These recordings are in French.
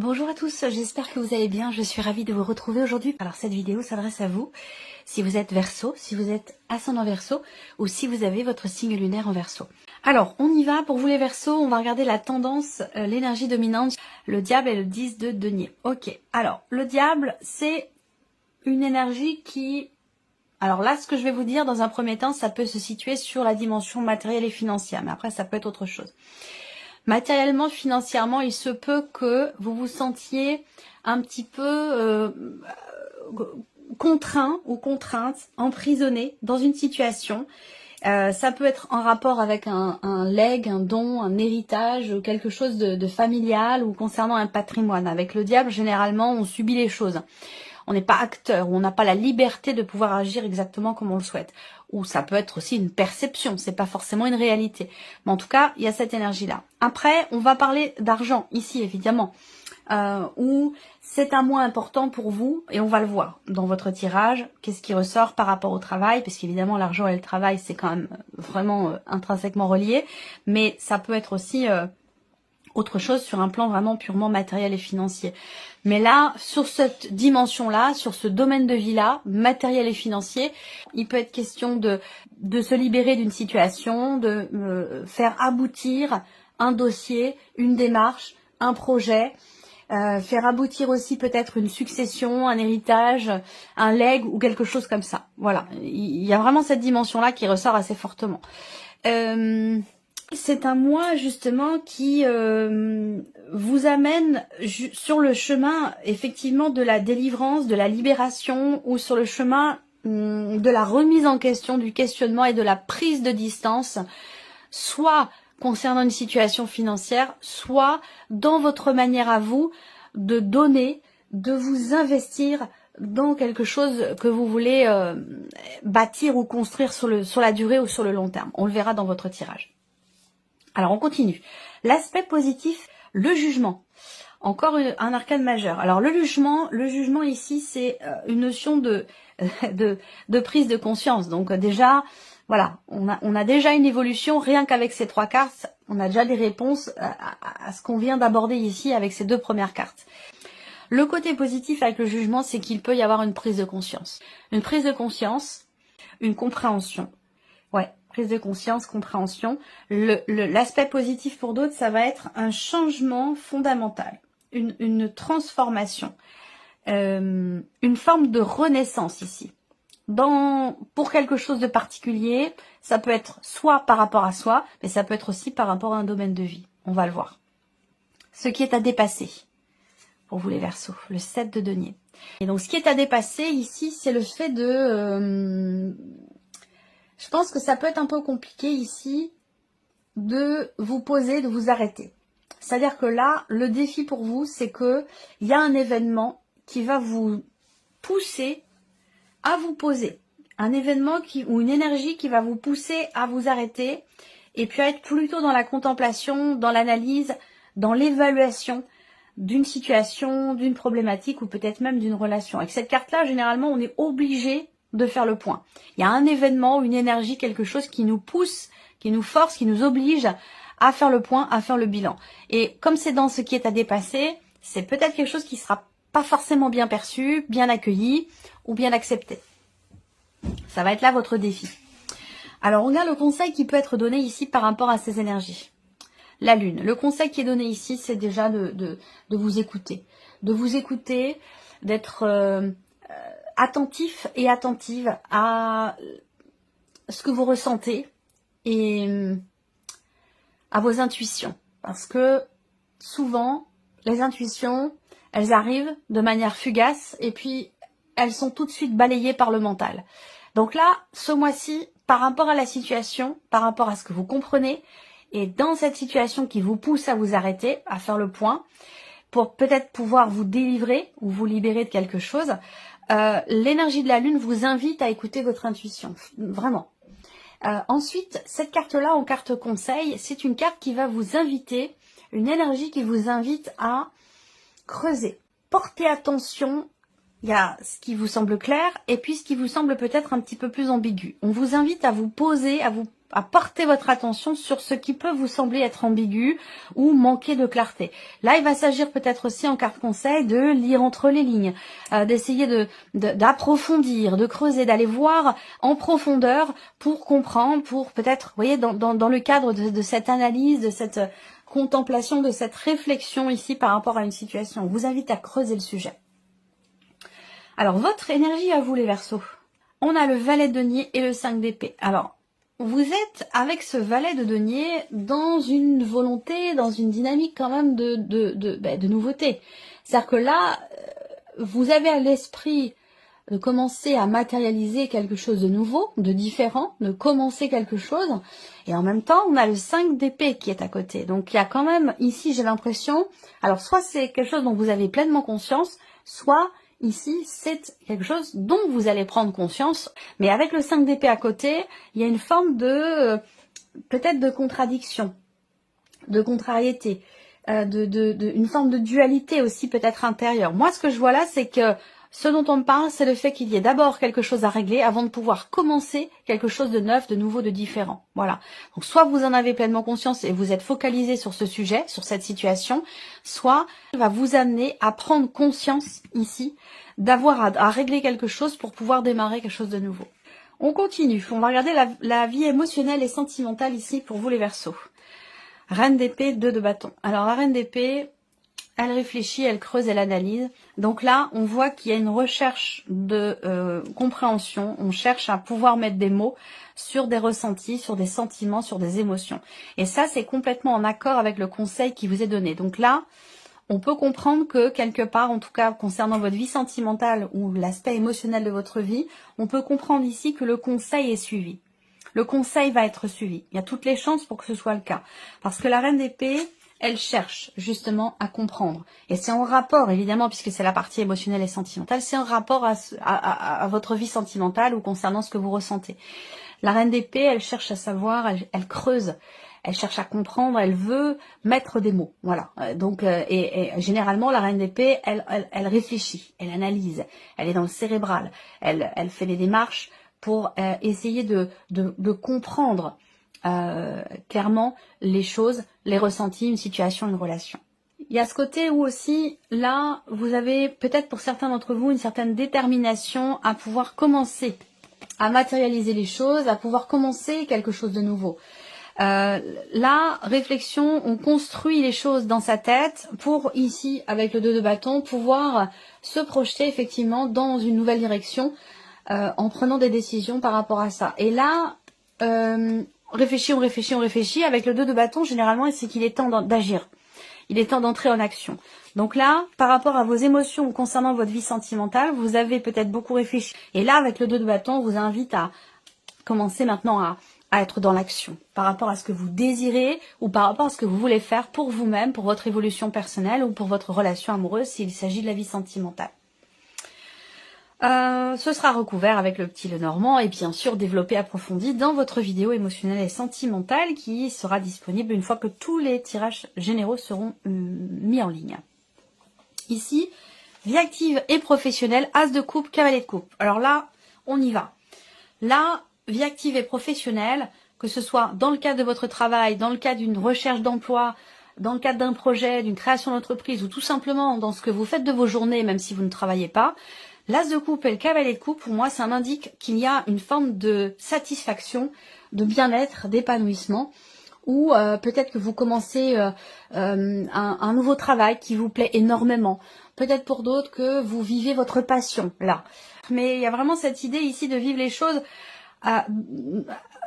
Bonjour à tous, j'espère que vous allez bien, je suis ravie de vous retrouver aujourd'hui. Alors cette vidéo s'adresse à vous, si vous êtes Verseau, si vous êtes ascendant Verseau ou si vous avez votre signe lunaire en Verseau. Alors on y va, pour vous les Verseaux, on va regarder la tendance, l'énergie dominante, le diable et le 10 de denier. Ok, alors le diable c'est une énergie qui... Alors là ce que je vais vous dire dans un premier temps, ça peut se situer sur la dimension matérielle et financière, mais après ça peut être autre chose. Matériellement, financièrement, il se peut que vous vous sentiez un petit peu contraint ou contrainte, emprisonné dans une situation. Ça peut être en rapport avec un legs, un don, un héritage, quelque chose de familial ou concernant un patrimoine. Avec le diable, généralement, on subit les choses. On n'est pas acteur, ou on n'a pas la liberté de pouvoir agir exactement comme on le souhaite. Ou ça peut être aussi une perception, c'est pas forcément une réalité. Mais en tout cas, il y a cette énergie-là. Après, on va parler d'argent, ici évidemment, où c'est un mois important pour vous, et on va le voir dans votre tirage, qu'est-ce qui ressort par rapport au travail, parce qu'évidemment l'argent et le travail, c'est quand même vraiment intrinsèquement relié, mais ça peut être aussi... autre chose sur un plan vraiment purement matériel et financier. Mais là, sur cette dimension-là, sur ce domaine de vie-là, matériel et financier, il peut être question de se libérer d'une situation, de faire aboutir un dossier, une démarche, un projet, faire aboutir aussi peut-être une succession, un héritage, un legs ou quelque chose comme ça. Voilà, il y a vraiment cette dimension-là qui ressort assez fortement. C'est un mois justement qui vous amène sur le chemin effectivement de la délivrance, de la libération ou sur le chemin de la remise en question, du questionnement et de la prise de distance, soit concernant une situation financière, soit dans votre manière à vous de donner, de vous investir dans quelque chose que vous voulez bâtir ou construire sur la durée ou sur le long terme. On le verra dans votre tirage. Alors on continue. L'aspect positif, le jugement. Encore un arcane majeur. Alors le jugement ici c'est une notion de prise de conscience. Donc déjà, voilà, on a déjà une évolution, rien qu'avec ces trois cartes, on a déjà des réponses à ce qu'on vient d'aborder ici avec ces deux premières cartes. Le côté positif avec le jugement, c'est qu'il peut y avoir une prise de conscience. Une prise de conscience, une compréhension. Ouais, prise de conscience, compréhension. L'aspect positif pour d'autres, ça va être un changement fondamental, une transformation, une forme de renaissance ici. Pour quelque chose de particulier, ça peut être soit par rapport à soi, mais ça peut être aussi par rapport à un domaine de vie. On va le voir. Ce qui est à dépasser, pour vous les Verseaux, le 7 de denier. Et donc ce qui est à dépasser ici, c'est le fait de... je pense que ça peut être un peu compliqué ici de vous poser, de vous arrêter. C'est-à-dire que là, le défi pour vous, c'est que il y a un événement qui va vous pousser à vous poser. Un événement ou une énergie qui va vous pousser à vous arrêter et puis à être plutôt dans la contemplation, dans l'analyse, dans l'évaluation d'une situation, d'une problématique ou peut-être même d'une relation. Avec cette carte-là, généralement, on est obligé de faire le point. Il y a un événement, une énergie, quelque chose qui nous pousse, qui nous force, qui nous oblige à faire le point, à faire le bilan. Et comme c'est dans ce qui est à dépasser, c'est peut-être quelque chose qui sera pas forcément bien perçu, bien accueilli ou bien accepté. Ça va être là votre défi. Alors on regarde le conseil qui peut être donné ici par rapport à ces énergies. La lune. Le conseil qui est donné ici, c'est déjà de vous écouter. De vous écouter, d'être attentif et attentive à ce que vous ressentez et à vos intuitions. Parce que souvent, les intuitions, elles arrivent de manière fugace et puis elles sont tout de suite balayées par le mental. Donc là, ce mois-ci, par rapport à la situation, par rapport à ce que vous comprenez, et dans cette situation qui vous pousse à vous arrêter, à faire le point, pour peut-être pouvoir vous délivrer ou vous libérer de quelque chose, l'énergie de la lune vous invite à écouter votre intuition, vraiment. Ensuite, cette carte-là, en carte conseil, c'est une carte qui va vous inviter, une énergie qui vous invite à creuser. Portez attention, il y a ce qui vous semble clair et puis ce qui vous semble peut-être un petit peu plus ambigu. On vous invite à vous poser, à porter votre attention sur ce qui peut vous sembler être ambigu ou manquer de clarté. Là, il va s'agir peut-être aussi en carte conseil de lire entre les lignes, d'essayer d'approfondir, de creuser, d'aller voir en profondeur pour comprendre, pour peut-être, vous voyez, dans le cadre de cette analyse, de cette contemplation, de cette réflexion ici par rapport à une situation. On vous invite à creuser le sujet. Alors, votre énergie à vous, les Verseaux. On a le valet de denier et le 5 d'épée. Alors, vous êtes avec ce valet de denier dans une volonté, dans une dynamique quand même de nouveauté. C'est-à-dire que là, vous avez à l'esprit de commencer à matérialiser quelque chose de nouveau, de différent, de commencer quelque chose. Et en même temps, on a le 5 d'épée qui est à côté. Donc, il y a quand même, ici, j'ai l'impression, alors soit c'est quelque chose dont vous avez pleinement conscience, soit ici, c'est quelque chose dont vous allez prendre conscience. Mais avec le 5 d'épée à côté, il y a une forme de, peut-être de contradiction, de contrariété, une forme de dualité aussi peut-être intérieure. Moi, ce que je vois là, c'est que ce dont on me parle, c'est le fait qu'il y ait d'abord quelque chose à régler avant de pouvoir commencer quelque chose de neuf, de nouveau, de différent. Voilà. Donc, soit vous en avez pleinement conscience et vous êtes focalisé sur ce sujet, sur cette situation, soit il va vous amener à prendre conscience ici, d'avoir à régler quelque chose pour pouvoir démarrer quelque chose de nouveau. On continue. On va regarder la vie émotionnelle et sentimentale ici pour vous les Verseaux. Reine d'épée, 2 de bâton. Alors, la reine d'épée, elle réfléchit, elle creuse, elle analyse. Donc là, on voit qu'il y a une recherche de compréhension. On cherche à pouvoir mettre des mots sur des ressentis, sur des sentiments, sur des émotions. Et ça, c'est complètement en accord avec le conseil qui vous est donné. Donc là, on peut comprendre que quelque part, en tout cas concernant votre vie sentimentale ou l'aspect émotionnel de votre vie, on peut comprendre ici que le conseil est suivi. Le conseil va être suivi. Il y a toutes les chances pour que ce soit le cas. Parce que la reine d'épée, elle cherche justement à comprendre. Et c'est en rapport, évidemment, puisque c'est la partie émotionnelle et sentimentale, c'est en rapport à votre vie sentimentale ou concernant ce que vous ressentez. La reine d'épée, elle cherche à savoir, elle creuse, elle cherche à comprendre, elle veut mettre des mots. Voilà. Donc, et généralement, la reine d'épée, elle réfléchit, elle analyse, elle est dans le cérébral, elle fait des démarches pour essayer de comprendre clairement les choses, les ressentis, une situation, une relation. Il y a ce côté où aussi, là, vous avez peut-être pour certains d'entre vous une certaine détermination à pouvoir commencer à matérialiser les choses, à pouvoir commencer quelque chose de nouveau. Là, réflexion, on construit les choses dans sa tête pour ici, avec le 2 de bâton, pouvoir se projeter effectivement dans une nouvelle direction en prenant des décisions par rapport à ça. Et là, on réfléchit. Avec le 2 de bâton, généralement, c'est qu'il est temps d'agir. Il est temps d'entrer en action. Donc là, par rapport à vos émotions concernant votre vie sentimentale, vous avez peut-être beaucoup réfléchi. Et là, avec le 2 de bâton, on vous invite à commencer maintenant à être dans l'action par rapport à ce que vous désirez ou par rapport à ce que vous voulez faire pour vous-même, pour votre évolution personnelle ou pour votre relation amoureuse s'il s'agit de la vie sentimentale. Ce sera recouvert avec le petit Lenormand et bien sûr développé, approfondi dans votre vidéo émotionnelle et sentimentale qui sera disponible une fois que tous les tirages généraux seront mis en ligne. Ici, vie active et professionnelle, as de coupe, cavalier de coupe. Alors là, on y va. Là, vie active et professionnelle, que ce soit dans le cadre de votre travail, dans le cadre d'une recherche d'emploi, dans le cadre d'un projet, d'une création d'entreprise ou tout simplement dans ce que vous faites de vos journées, même si vous ne travaillez pas, l'as de coupe et le cavalier de coupe, pour moi, ça m'indique qu'il y a une forme de satisfaction, de bien-être, d'épanouissement, ou peut-être que vous commencez un nouveau travail qui vous plaît énormément. Peut-être pour d'autres que vous vivez votre passion, là. Mais il y a vraiment cette idée ici de vivre les choses. Il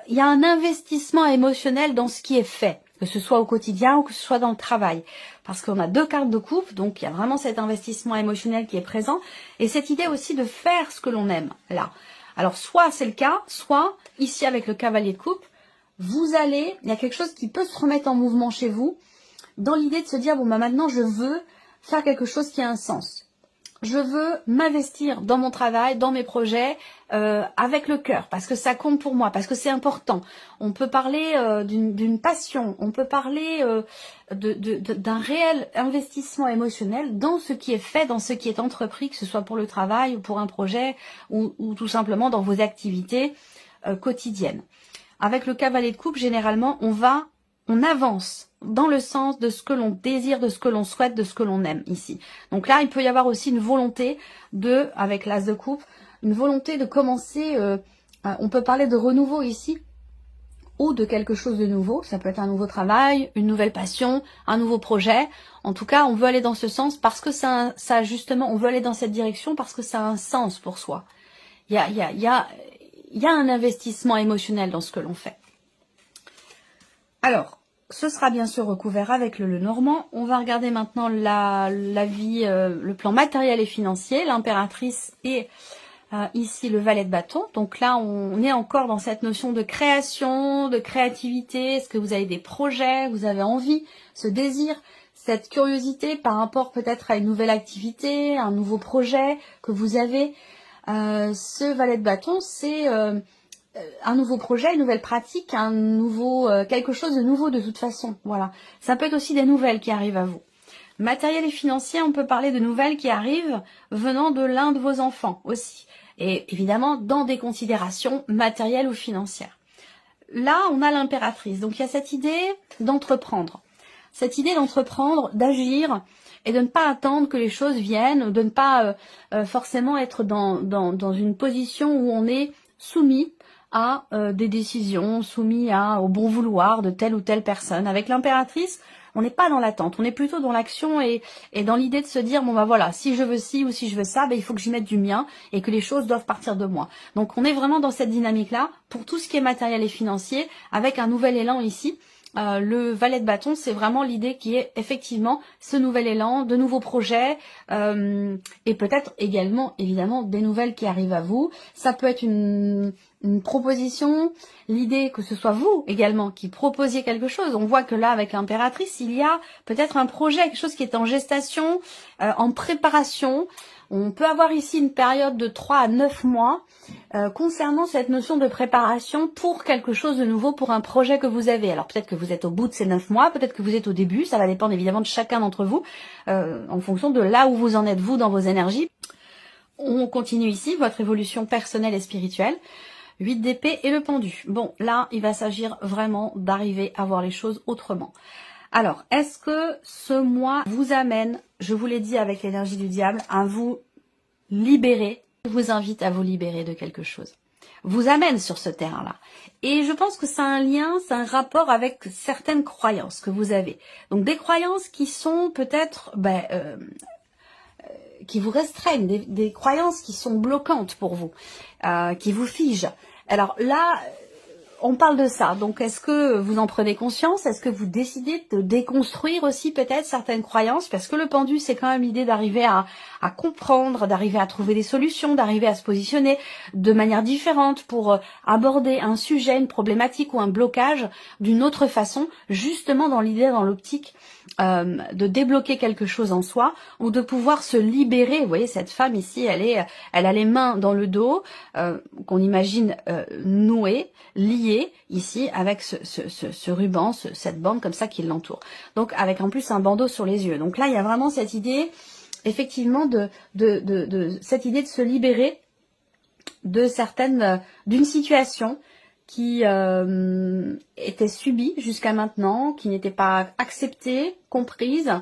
y a un investissement émotionnel dans ce qui est fait, que ce soit au quotidien ou que ce soit dans le travail. Parce qu'on a 2 cartes de coupe, donc il y a vraiment cet investissement émotionnel qui est présent. Et cette idée aussi de faire ce que l'on aime, là. Alors, soit c'est le cas, soit, ici avec le cavalier de coupe, il y a quelque chose qui peut se remettre en mouvement chez vous, dans l'idée de se dire, bon, bah maintenant je veux faire quelque chose qui a un sens. Je veux m'investir dans mon travail, dans mes projets, avec le cœur, parce que ça compte pour moi, parce que c'est important. On peut parler d'une passion, on peut parler d'un réel investissement émotionnel dans ce qui est fait, dans ce qui est entrepris, que ce soit pour le travail ou pour un projet, ou tout simplement dans vos activités quotidiennes. avec le cavalier de coupe, généralement, on avance dans le sens de ce que l'on désire, de ce que l'on souhaite, de ce que l'on aime ici. Donc là, il peut y avoir aussi une volonté avec l'as de coupe, une volonté de commencer, on peut parler de renouveau ici, ou de quelque chose de nouveau. Ça peut être un nouveau travail, une nouvelle passion, un nouveau projet. En tout cas, on veut aller dans ce sens parce que ça justement, on veut aller dans cette direction parce que ça a un sens pour soi. Il y a un investissement émotionnel dans ce que l'on fait. Alors, ce sera bien sûr recouvert avec le Normand. On va regarder maintenant la vie, le plan matériel et financier, l'impératrice et ici le valet de bâton. Donc là, on est encore dans cette notion de création, de créativité. Est-ce que vous avez des projets, vous avez envie, ce désir, cette curiosité par rapport peut-être à une nouvelle activité, un nouveau projet que vous avez. Ce valet de bâton, c'est un nouveau projet, une nouvelle pratique, un nouveau quelque chose de nouveau de toute façon. Voilà. Ça peut être aussi des nouvelles qui arrivent à vous. Matériel et financier, on peut parler de nouvelles qui arrivent venant de l'un de vos enfants aussi. Et évidemment, dans des considérations matérielles ou financières. Là, on a l'impératrice. Donc, il y a cette idée d'entreprendre. Cette idée d'entreprendre, d'agir et de ne pas attendre que les choses viennent, de ne pas forcément être dans une position où on est soumis à des décisions, soumis au bon vouloir de telle ou telle personne. Avec l'impératrice, on n'est pas dans l'attente, on est plutôt dans l'action et dans l'idée de se dire, bon bah voilà, si je veux ci ou si je veux ça, il faut que j'y mette du mien et que les choses doivent partir de moi. Donc on est vraiment dans cette dynamique-là pour tout ce qui est matériel et financier, avec un nouvel élan ici. Le valet de bâton, c'est vraiment l'idée qui est effectivement ce nouvel élan, de nouveaux projets et peut-être également, évidemment, des nouvelles qui arrivent à vous. Ça peut être une proposition, l'idée que ce soit vous également qui proposiez quelque chose. On voit que là, avec l'impératrice, il y a peut-être un projet, quelque chose qui est en gestation, en préparation. On peut avoir ici une période de 3 à 9 mois concernant cette notion de préparation pour quelque chose de nouveau, pour un projet que vous avez. Alors peut-être que vous êtes au bout de ces 9 mois, peut-être que vous êtes au début, ça va dépendre évidemment de chacun d'entre vous, en fonction de là où vous en êtes vous dans vos énergies. On continue ici, votre évolution personnelle et spirituelle. 8 d'épée et le pendu. Bon, là, il va s'agir vraiment d'arriver à voir les choses autrement. Alors, est-ce que ce mois vous amène, je vous l'ai dit avec l'énergie du diable, à vous libérer? Je vous invite à vous libérer de quelque chose. Vous amène sur ce terrain-là. Et je pense que c'est un lien, c'est un rapport avec certaines croyances que vous avez. Donc des croyances qui sont peut-être, qui vous restreignent, des croyances qui sont bloquantes pour vous, qui vous figent. Alors là, on parle de ça. Donc, est-ce que vous en prenez conscience? Est-ce que vous décidez de déconstruire aussi peut-être certaines croyances? Parce que le pendu, c'est quand même l'idée d'arriver à comprendre, d'arriver à trouver des solutions, d'arriver à se positionner de manière différente pour aborder un sujet, une problématique ou un blocage d'une autre façon, justement dans l'idée, dans l'optique de débloquer quelque chose en soi ou de pouvoir se libérer. Vous voyez, cette femme ici, elle a les mains dans le dos, qu'on imagine nouées, liées ici avec ce ruban, cette bande comme ça qui l'entoure. Donc avec en plus un bandeau sur les yeux. Donc là, il y a vraiment cette idée, effectivement, de cette idée de se libérer de d'une situation qui était subie jusqu'à maintenant, qui n'était pas acceptée, comprise.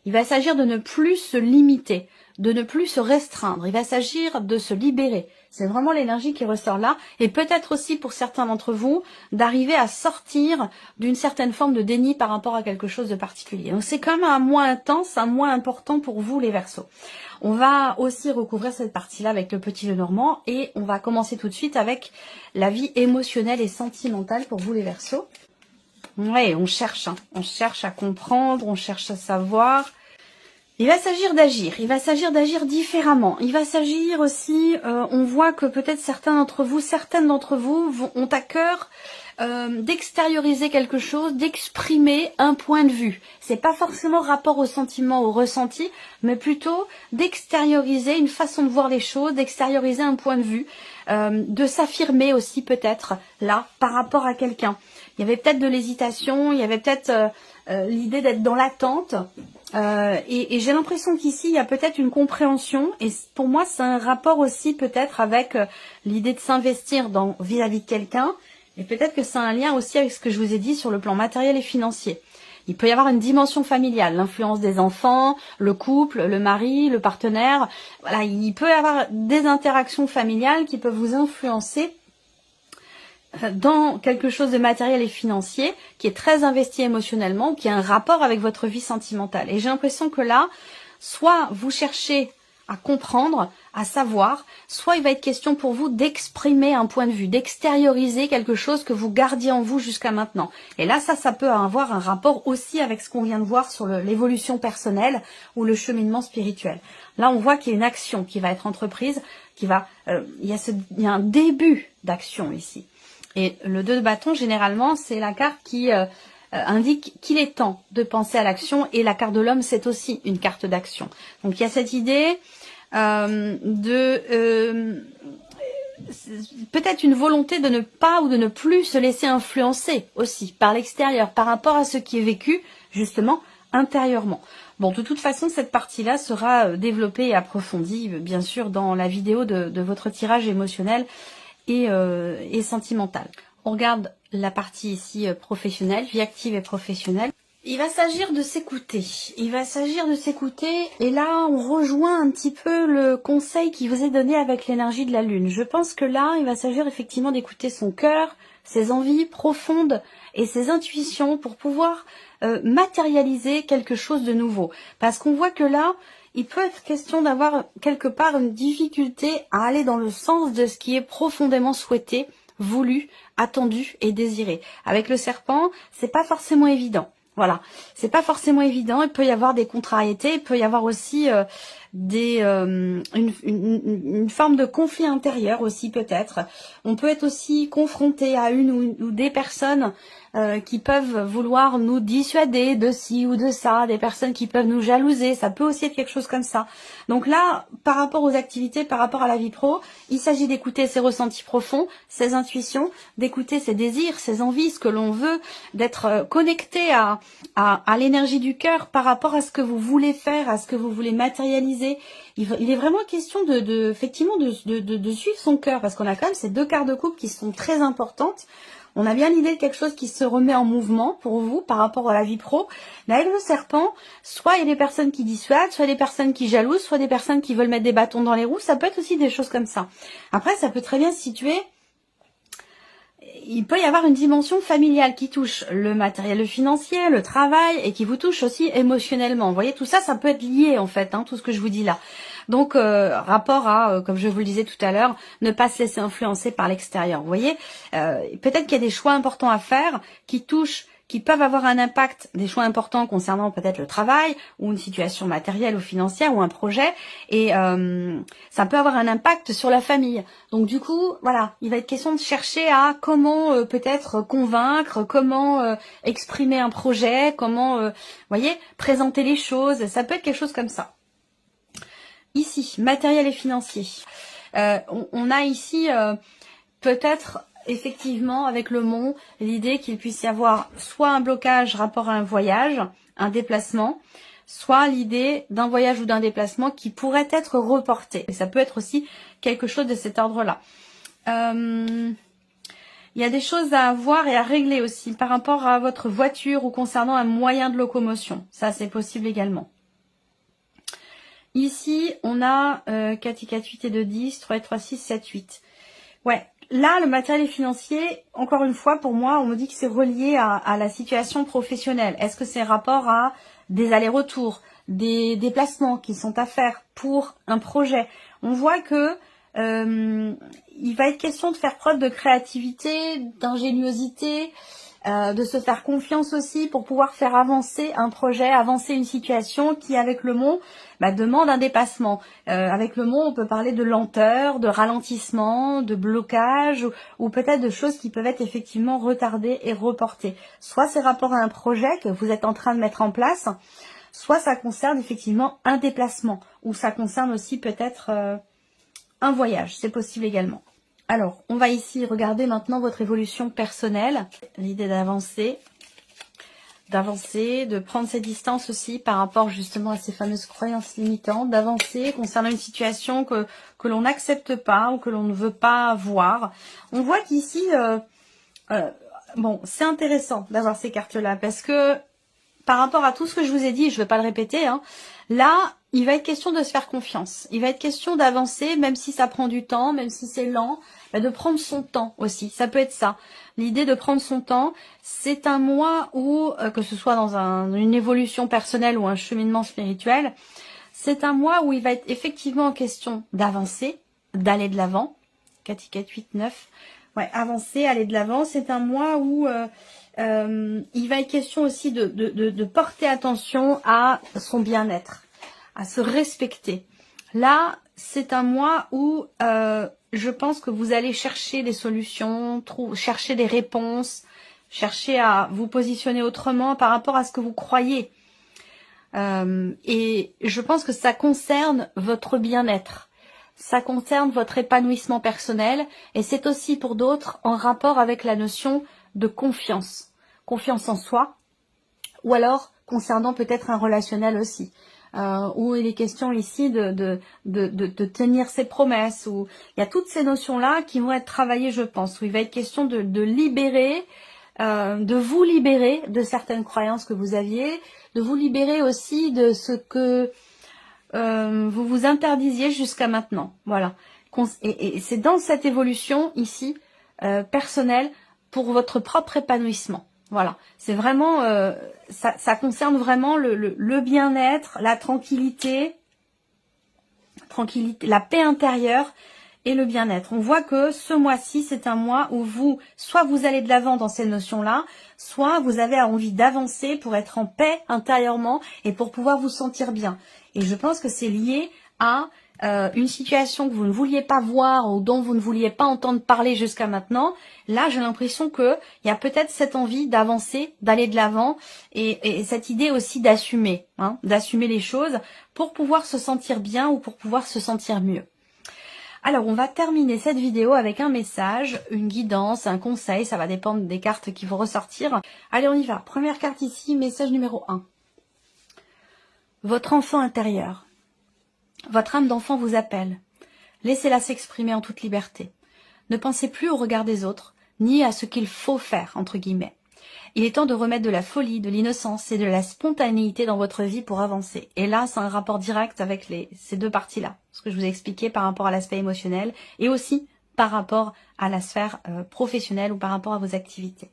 Il va s'agir de ne plus se limiter, de ne plus se restreindre. Il va s'agir de se libérer. C'est vraiment l'énergie qui ressort là. Et peut-être aussi pour certains d'entre vous, d'arriver à sortir d'une certaine forme de déni par rapport à quelque chose de particulier. Donc c'est quand même un mois intense, un mois important pour vous les Verseaux. On va aussi recouvrir cette partie-là avec le petit Lenormand et on va commencer tout de suite avec la vie émotionnelle et sentimentale pour vous les Verseaux. Ouais, on cherche à comprendre, on cherche à savoir. Il va s'agir d'agir différemment. Il va s'agir aussi, on voit que peut-être certaines d'entre vous ont à cœur d'extérioriser quelque chose, d'exprimer un point de vue. C'est pas forcément rapport au sentiment, au ressenti, mais plutôt d'extérioriser une façon de voir les choses, d'extérioriser un point de vue, de s'affirmer aussi peut-être là par rapport à quelqu'un. Il y avait peut-être de l'hésitation, il y avait peut-être l'idée d'être dans l'attente. Et j'ai l'impression qu'ici, il y a peut-être une compréhension. Et pour moi, c'est un rapport aussi peut-être avec l'idée de s'investir vis-à-vis de quelqu'un Et peut-être que c'est un lien aussi avec ce que je vous ai dit sur le plan matériel et financier. Il peut y avoir une dimension familiale, l'influence des enfants, le couple, le mari, le partenaire. Voilà, il peut y avoir des interactions familiales qui peuvent vous influencer dans quelque chose de matériel et financier, qui est très investi émotionnellement, qui a un rapport avec votre vie sentimentale. Et j'ai l'impression que là, soit vous cherchez à comprendre, à savoir, soit il va être question pour vous d'exprimer un point de vue, d'extérioriser quelque chose que vous gardiez en vous jusqu'à maintenant. Et là, ça peut avoir un rapport aussi avec ce qu'on vient de voir sur l'évolution personnelle ou le cheminement spirituel. Là, on voit qu'il y a une action qui va être entreprise, il y a un début d'action ici. Et le 2 de bâton, généralement, c'est la carte qui indique qu'il est temps de penser à l'action. Et la carte de l'homme, c'est aussi une carte d'action. Donc, il y a cette idée peut-être une volonté de ne pas ou de ne plus se laisser influencer aussi par l'extérieur, par rapport à ce qui est vécu, justement, intérieurement. Bon, de toute façon, cette partie-là sera développée et approfondie, bien sûr, dans la vidéo de votre tirage émotionnel et sentimentale. On regarde la partie ici professionnelle, vie active et professionnelle. Il va s'agir de s'écouter. Il va s'agir de s'écouter. Et là, on rejoint un petit peu le conseil qui vous est donné avec l'énergie de la Lune. Je pense que là, il va s'agir effectivement d'écouter son cœur, ses envies profondes et ses intuitions pour pouvoir matérialiser quelque chose de nouveau. Parce qu'on voit que là, il peut être question d'avoir quelque part une difficulté à aller dans le sens de ce qui est profondément souhaité, voulu, attendu et désiré. Avec le serpent, c'est pas forcément évident. Voilà, c'est pas forcément évident. Il peut y avoir des contrariétés, il peut y avoir aussi une forme de conflit intérieur aussi peut-être. On peut être aussi confronté à une ou des personnes qui peuvent vouloir nous dissuader de ci ou de ça, des personnes qui peuvent nous jalouser, ça peut aussi être quelque chose comme ça. Donc là, par rapport aux activités, par rapport à la vie pro, il s'agit d'écouter ses ressentis profonds, ses intuitions, d'écouter ses désirs, ses envies, ce que l'on veut, d'être connecté à l'énergie du cœur par rapport à ce que vous voulez faire, à ce que vous voulez matérialiser. Il est vraiment question effectivement de suivre son cœur, parce qu'on a quand même ces 2 cartes de coupe qui sont très importantes. On a bien l'idée de quelque chose qui se remet en mouvement pour vous par rapport à la vie pro. Mais avec le serpent, soit il y a des personnes qui dissuadent, soit des personnes qui jalousent, soit des personnes qui veulent mettre des bâtons dans les roues. Ça peut être aussi des choses comme ça. Après, ça peut très bien se situer. Il peut y avoir une dimension familiale qui touche le matériel, le financier, le travail et qui vous touche aussi émotionnellement. Vous voyez, tout ça, ça peut être lié en fait, tout ce que je vous dis là. Donc, rapport à, comme je vous le disais tout à l'heure, ne pas se laisser influencer par l'extérieur. Vous voyez, peut-être qu'il y a des choix importants à faire qui peuvent avoir un impact, des choix importants concernant peut-être le travail ou une situation matérielle ou financière ou un projet, et ça peut avoir un impact sur la famille. Donc du coup, voilà, il va être question de chercher à comment peut-être convaincre, comment exprimer un projet, comment, voyez, présenter les choses. Ça peut être quelque chose comme ça. Ici, matériel et financier. On a ici peut-être effectivement avec le mont l'idée qu'il puisse y avoir soit un blocage rapport à un voyage, un déplacement, soit l'idée d'un voyage ou d'un déplacement qui pourrait être reporté. Et ça peut être aussi quelque chose de cet ordre-là. Il y a des choses à voir et à régler aussi par rapport à votre voiture ou concernant un moyen de locomotion. Ça, c'est possible également. Ici, on a 4 et 4, 8 et 2, 10, 3 et 3, 6, 7, 8. Ouais, là, le matériel financier, encore une fois, pour moi, on me dit que c'est relié à la situation professionnelle. Est-ce que c'est rapport à des allers-retours, des déplacements qui sont à faire pour un projet? On voit que il va être question de faire preuve de créativité, d'ingéniosité, de se faire confiance aussi pour pouvoir faire avancer un projet, avancer une situation qui, avec le mont, demande un dépassement. Avec le mont, on peut parler de lenteur, de ralentissement, de blocage, ou peut-être de choses qui peuvent être effectivement retardées et reportées. Soit c'est rapport à un projet que vous êtes en train de mettre en place, soit ça concerne effectivement un déplacement, ou ça concerne aussi peut-être un voyage, c'est possible également. Alors, on va ici regarder maintenant votre évolution personnelle, l'idée d'avancer, de prendre ses distances aussi par rapport justement à ces fameuses croyances limitantes, d'avancer concernant une situation que l'on n'accepte pas ou que l'on ne veut pas voir. On voit qu'ici, Bon, c'est intéressant d'avoir ces cartes-là parce que par rapport à tout ce que je vous ai dit, je ne vais pas le répéter, hein, là, il va être question de se faire confiance. Il va être question d'avancer, même si ça prend du temps, même si c'est lent, de prendre son temps aussi. Ça peut être ça. L'idée de prendre son temps, c'est un mois où, que ce soit dans une évolution personnelle ou un cheminement spirituel, c'est un mois où il va être effectivement en question d'avancer, d'aller de l'avant. 4, 4, 8, 9. Ouais, avancer, aller de l'avant. C'est un mois où il va être question aussi de porter attention à son bien-être, à se respecter. Là, c'est un mois où je pense que vous allez chercher des solutions, chercher des réponses, chercher à vous positionner autrement par rapport à ce que vous croyez. Et je pense que ça concerne votre bien-être. Ça concerne votre épanouissement personnel et c'est aussi pour d'autres en rapport avec la notion de confiance. Confiance en soi ou alors concernant peut-être un relationnel aussi. Où il est question ici de tenir ses promesses. Où il y a toutes ces notions-là qui vont être travaillées, je pense. Où il va être question de libérer, de vous libérer de certaines croyances que vous aviez, de vous libérer aussi de ce que vous vous interdisiez jusqu'à maintenant. Voilà. Et c'est dans cette évolution ici, personnelle, pour votre propre épanouissement. Voilà. C'est vraiment, ça concerne vraiment le bien-être, la tranquillité, la paix intérieure et le bien-être. On voit que ce mois-ci, c'est un mois où soit vous allez de l'avant dans ces notions-là, soit vous avez envie d'avancer pour être en paix intérieurement et pour pouvoir vous sentir bien. Et je pense que c'est lié à une situation que vous ne vouliez pas voir ou dont vous ne vouliez pas entendre parler jusqu'à maintenant. Là, j'ai l'impression qu'il y a peut-être cette envie d'avancer, d'aller de l'avant et cette idée aussi d'assumer, hein, d'assumer les choses pour pouvoir se sentir bien ou pour pouvoir se sentir mieux. Alors, on va terminer cette vidéo avec un message, une guidance, un conseil, ça va dépendre des cartes qui vont ressortir. Allez, on y va. Première carte ici, message numéro 1. Votre enfant intérieur. Votre âme d'enfant vous appelle. Laissez-la s'exprimer en toute liberté. Ne pensez plus au regard des autres, ni à ce qu'il faut faire, entre guillemets. Il est temps de remettre de la folie, de l'innocence et de la spontanéité dans votre vie pour avancer. Et là, c'est un rapport direct avec ces deux parties-là. Ce que je vous ai expliqué par rapport à l'aspect émotionnel et aussi par rapport à la sphère professionnelle ou par rapport à vos activités.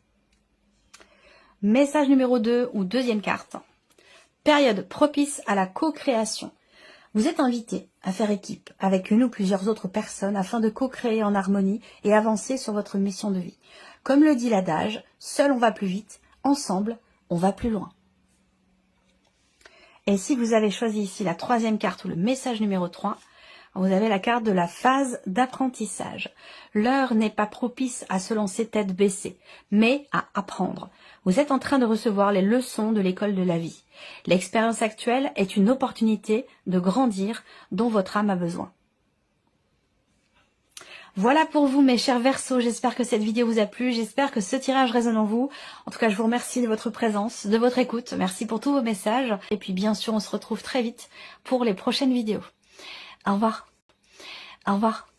Message numéro 2 ou deuxième carte. Période propice à la co-création. Vous êtes invité à faire équipe avec une ou plusieurs autres personnes afin de co-créer en harmonie et avancer sur votre mission de vie. Comme le dit l'adage, seul on va plus vite, ensemble on va plus loin. Et si vous avez choisi ici la troisième carte ou le message numéro 3, vous avez la carte de la phase d'apprentissage. L'heure n'est pas propice à se lancer tête baissée, mais à apprendre. Vous êtes en train de recevoir les leçons de l'école de la vie. L'expérience actuelle est une opportunité de grandir dont votre âme a besoin. Voilà pour vous mes chers Verseaux, j'espère que cette vidéo vous a plu, j'espère que ce tirage résonne en vous. En tout cas, je vous remercie de votre présence, de votre écoute, merci pour tous vos messages. Et puis bien sûr, on se retrouve très vite pour les prochaines vidéos. Au revoir. Au revoir.